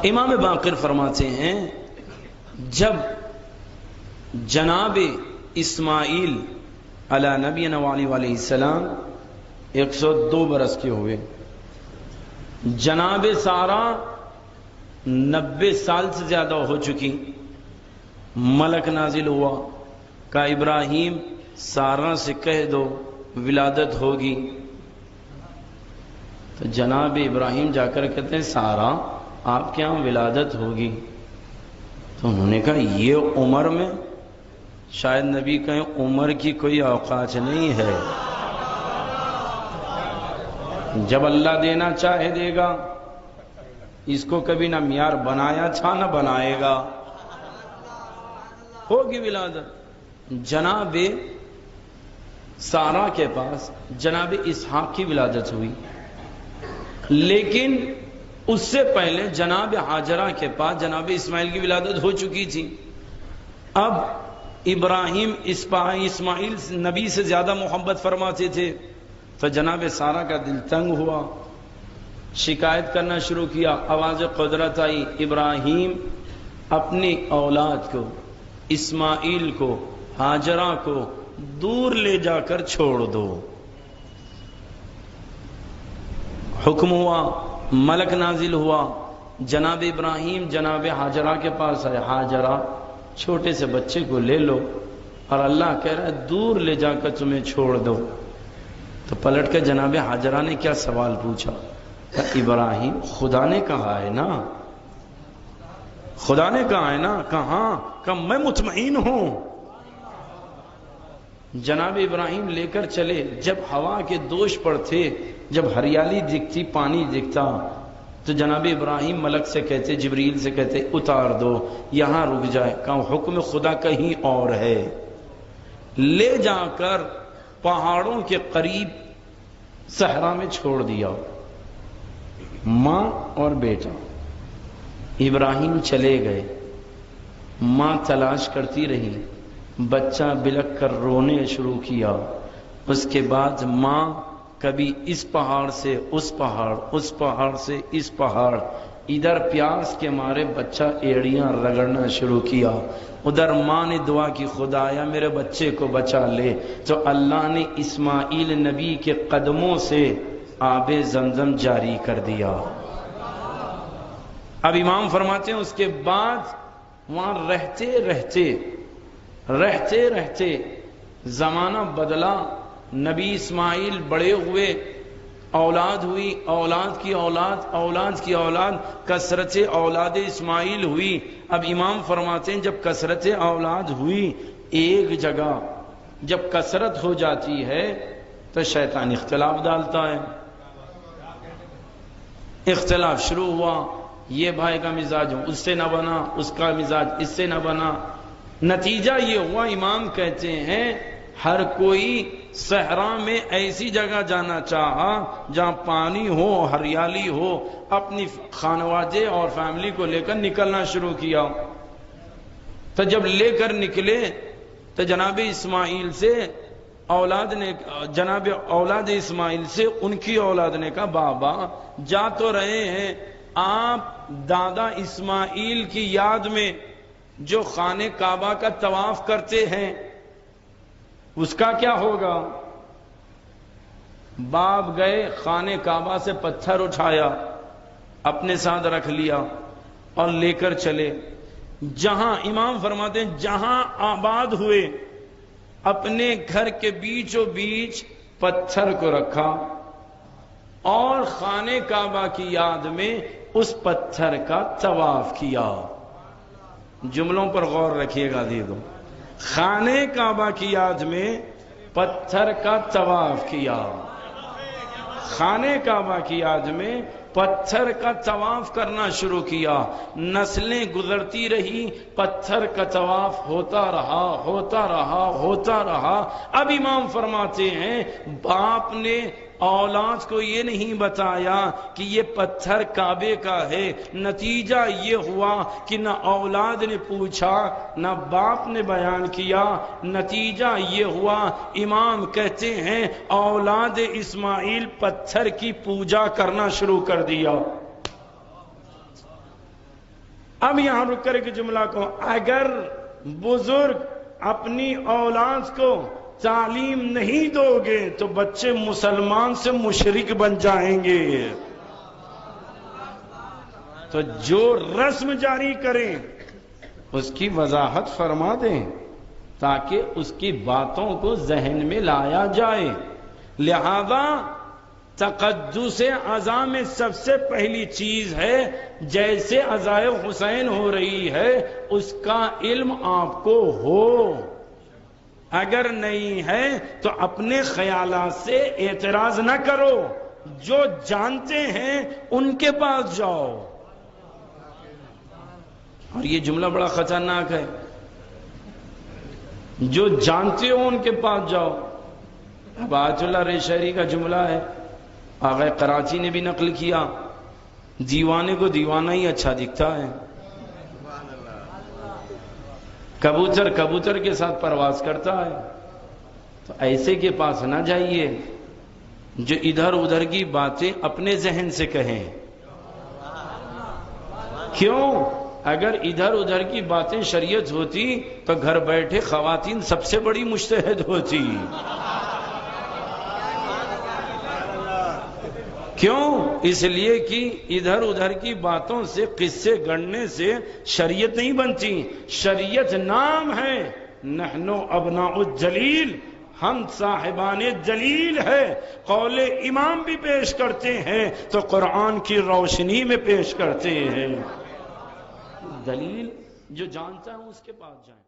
امام باقر فرماتے ہیں جب جناب اسماعیل علی نبینا علیہ السلام 102 برس کے ہوئے، جناب سارہ 90 سال سے زیادہ ہو چکی، ملک نازل ہوا، کہا ابراہیم سارہ سے کہہ دو ولادت ہوگی۔ تو جناب ابراہیم جا کر کہتے ہیں سارہ آپ کے یہاں ولادت ہوگی؟ تو انہوں نے کہا یہ عمر میں؟ شاید نبی کہیں عمر کی کوئی اوقات نہیں ہے، جب اللہ دینا چاہے دے گا، اس کو کبھی نہ معیار بنایا تھا نہ بنائے گا، ہوگی ولادت۔ جناب سارہ کے پاس جناب اسحاق کی ولادت ہوئی، لیکن اس سے پہلے جناب حاجرہ کے پاس جناب اسماعیل کی ولادت ہو چکی تھی۔ اب ابراہیم اسماعیل نبی سے زیادہ محبت فرماتے تھے، تو جناب سارہ کا دل تنگ ہوا، شکایت کرنا شروع کیا، آواز قدرت آئی ابراہیم اپنی اولاد کو، اسماعیل کو، حاجرہ کو دور لے جا کر چھوڑ دو۔ حکم ہوا، ملک نازل ہوا، جناب ابراہیم جناب حاجرہ کے پاس آئے، حاجرہ چھوٹے سے بچے کو لے لو، اور اللہ کہہ رہا ہے دور لے جا کر تمہیں چھوڑ دو۔ تو پلٹ کے جناب حاجرہ نے کیا سوال پوچھا؟ ابراہیم خدا نے کہا ہے نا، خدا نے کہا ہے نا، کہاں؟ کہ میں مطمئن ہوں۔ جناب ابراہیم لے کر چلے، جب ہوا کے دوش پر تھے، جب ہریالی دکھتی، پانی دکھتا، تو جناب ابراہیم ملک سے کہتے، جبریل سے کہتے اتار دو، یہاں رک جائے، کہا حکم خدا کہیں اور ہے۔ لے جا کر پہاڑوں کے قریب صحرا میں چھوڑ دیا، ماں اور بیٹا۔ ابراہیم چلے گئے، ماں تلاش کرتی رہی، بچہ بلک کر رونے شروع کیا۔ اس کے بعد ماں کبھی اس پہاڑ سے اس پہاڑ، اس پہاڑ سے اس پہاڑ، ادھر پیاس کے مارے بچہ ایڑیاں رگڑنا شروع کیا، ادھر ماں نے دعا کی خدایا میرے بچے کو بچا لے، تو اللہ نے اسماعیل نبی کے قدموں سے آب زمزم جاری کر دیا۔ اب امام فرماتے ہیں اس کے بعد وہاں رہتے رہتے زمانہ بدلا، نبی اسماعیل بڑے ہوئے، اولاد ہوئی، اولاد کی اولاد، اولاد کی اولاد، کثرت اولاد اسماعیل ہوئی۔ اب امام فرماتے ہیں جب کثرت اولاد ہوئی، ایک جگہ جب کثرت ہو جاتی ہے تو شیطان اختلاف ڈالتا ہے، اختلاف شروع ہوا، یہ بھائی کا مزاج اس سے نہ بنا، اس کا مزاج اس سے نہ بنا، نتیجہ یہ ہوا، امام کہتے ہیں ہر کوئی صحرا میں ایسی جگہ جانا چاہا جہاں پانی ہو، ہریالی ہو، اپنی خانوادے اور فیملی کو لے کر نکلنا شروع کیا۔ تو جب لے کر نکلے تو جناب اسماعیل سے جناب اولاد اسماعیل سے ان کی اولاد نے کہا بابا جا تو رہے ہیں، آپ دادا اسماعیل کی یاد میں جو خانہ کعبہ کا طواف کرتے ہیں اس کا کیا ہوگا؟ باپ گئے، خانہ کعبہ سے پتھر اٹھایا، اپنے ساتھ رکھ لیا اور لے کر چلے، جہاں امام فرماتے ہیں جہاں آباد ہوئے اپنے گھر کے بیچوں بیچ پتھر کو رکھا اور خانہ کعبہ کی یاد میں اس پتھر کا طواف کیا۔ جملوں پر غور رکھیے گا دیکھو، خانہ کعبہ کی یاد میں پتھر کا طواف کیا، خانہ کعبہ کی یاد میں پتھر کا طواف کرنا شروع کیا، نسلیں گزرتی رہی، پتھر کا طواف ہوتا رہا ہوتا رہا ہوتا رہا۔ اب امام فرماتے ہیں باپ نے اولاد کو یہ نہیں بتایا کہ یہ پتھر کعبے کا ہے، نتیجہ یہ ہوا کہ نہ اولاد نے پوچھا نہ باپ نے بیان کیا، نتیجہ یہ ہوا امام کہتے ہیں اولاد اسماعیل پتھر کی پوجا کرنا شروع کر دیا۔ اب یہاں رک کر کے جملہ کو، اگر بزرگ اپنی اولاد کو تعلیم نہیں دو گے تو بچے مسلمان سے مشرک بن جائیں گے، تو جو رسم جاری کریں اس کی وضاحت فرما دیں تاکہ اس کی باتوں کو ذہن میں لایا جائے۔ لہذا تقدس عزا میں سب سے پہلی چیز ہے، جیسے عزائے حسین ہو رہی ہے اس کا علم آپ کو ہو، اگر نہیں ہے تو اپنے خیالات سے اعتراض نہ کرو، جو جانتے ہیں ان کے پاس جاؤ۔ اور یہ جملہ بڑا خطرناک ہے، جو جانتے ہو ان کے پاس جاؤ۔ اب آیت اللہ ریشہری کا جملہ ہے، آغا کراچی نے بھی نقل کیا، دیوانے کو دیوانہ ہی اچھا دکھتا ہے۔ کبوتر کبوتر کے ساتھ پرواز کرتا ہے، تو ایسے کے پاس نہ جائیے جو ادھر ادھر کی باتیں اپنے ذہن سے کہیں۔ کیوں؟ اگر ادھر ادھر کی باتیں شریعت ہوتی تو گھر بیٹھے خواتین سب سے بڑی مجتہد ہوتی۔ کیوں؟ اس لیے کہ ادھر ادھر کی باتوں سے، قصے گڑنے سے شریعت نہیں بنتی۔ شریعت نام ہے، نحنو ابناء الجلیل، ہم صاحبان جلیل ہے۔ قول امام بھی پیش کرتے ہیں تو قرآن کی روشنی میں پیش کرتے ہیں۔ دلیل جو جانتا ہے اس کے پاس جائیں۔